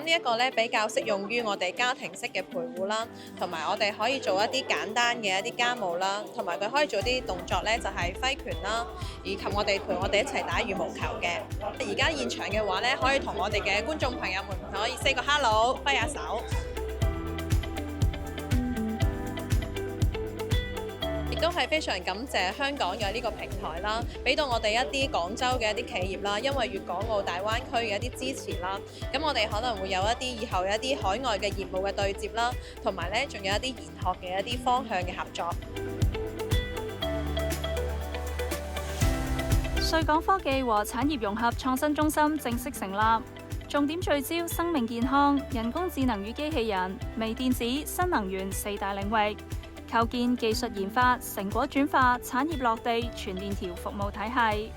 呢一個咧比較適用於我哋家庭式嘅陪護啦，同埋我哋可以做一啲簡單嘅一啲家務啦，同埋佢可以做啲動作咧就係揮拳啦，以及我哋陪我哋一齊打羽毛球嘅。而家現場嘅話咧，可以同我哋嘅觀眾朋友們可以 say 個 hello， 揮下手。亦都係非常感謝香港嘅呢個平台啦，俾到我哋一啲廣州嘅一啲企業啦，因為粵港澳大灣區嘅一啲支持啦，咁我哋可能會有一啲以後嘅一啲海外嘅業務嘅對接啦，同埋咧仲有一啲研學嘅一啲方向嘅合作。穗港科技和產業融合創新中心正式成立，重點聚焦生命健康、人工智能與機器人、微電子、新能源4大領域。構建技術研發、成果轉化、產業落地、全鏈條服務體系。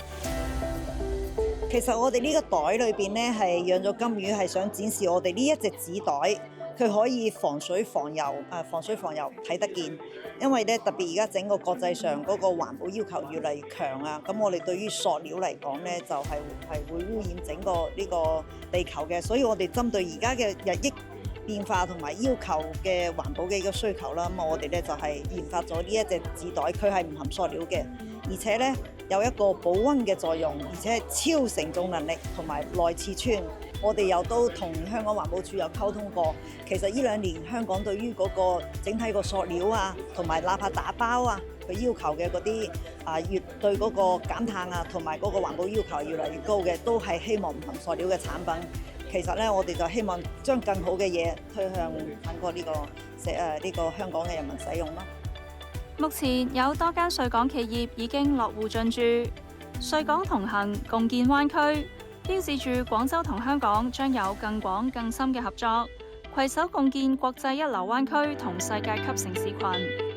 其實我哋呢個袋裏邊呢係養咗金魚，係想展示我哋呢一隻紙袋，佢可以防水防油，防水防油睇得見。因為咧特別而家整個國際上嗰個環保要求越嚟越強啊，咁我哋對於塑料嚟講呢，就係會污染整個呢個地球嘅，所以我哋針對而家嘅日益變化同埋要求嘅環保嘅一個需求啦，咁我哋咧就係研發咗呢一隻紙袋，佢係唔含塑料嘅，而且咧有一個保溫嘅作用，而且係超承重能力同埋耐刺穿。我哋又都同香港環保署有溝通過，其實呢2年香港對於嗰個整體個塑料啊，同埋哪怕打包啊，佢要求嘅嗰啲越對嗰個減碳啊，同埋嗰個環保要求越嚟越高嘅，都係希望唔含塑料嘅產品。其實咧，我哋就希望將更好嘅嘢推向反過呢個香港嘅人民使用咯。目前有多間穗港企業已經落戶進駐，穗港同行共建灣區，標誌住廣州同香港將有更廣更深嘅合作，攜手共建國際一流灣區同世界級城市群。